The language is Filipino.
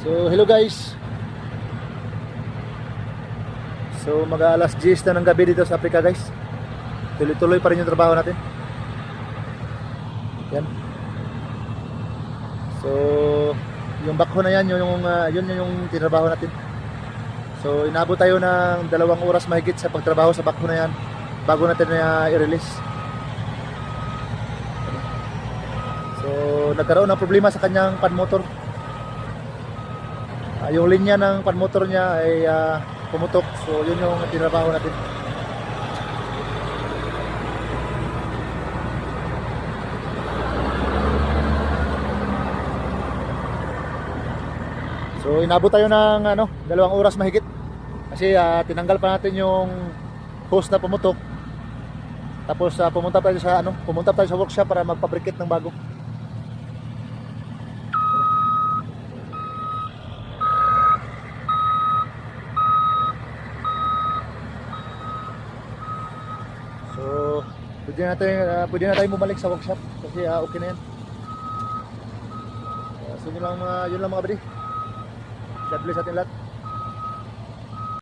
So hello guys. So mag-alas 10 na ng gabi dito sa Africa guys. Tuloy-tuloy pa rin yung trabaho natin. Yan. So yung backhoe na yan, yun yung tinrabaho natin. So inabot tayo ng 2 oras mahigit sa pagtrabaho sa backhoe na yan bago natin na i-release. So nagkaroon ng problema sa kanyang pan motor. Yung linya ng pan motor niya ay pumutok. So yun yung tinrabaho natin. So inabot tayo ng 2 oras mahigit kasi tinanggal pa natin yung hose na pumutok. Tapos pumunta tayo sa workshop para magpabrikit ng bago. So pwede na tayo bumalik sa workshop kasi okay na yan. So yun lang mga buddy. God bless atin lahat.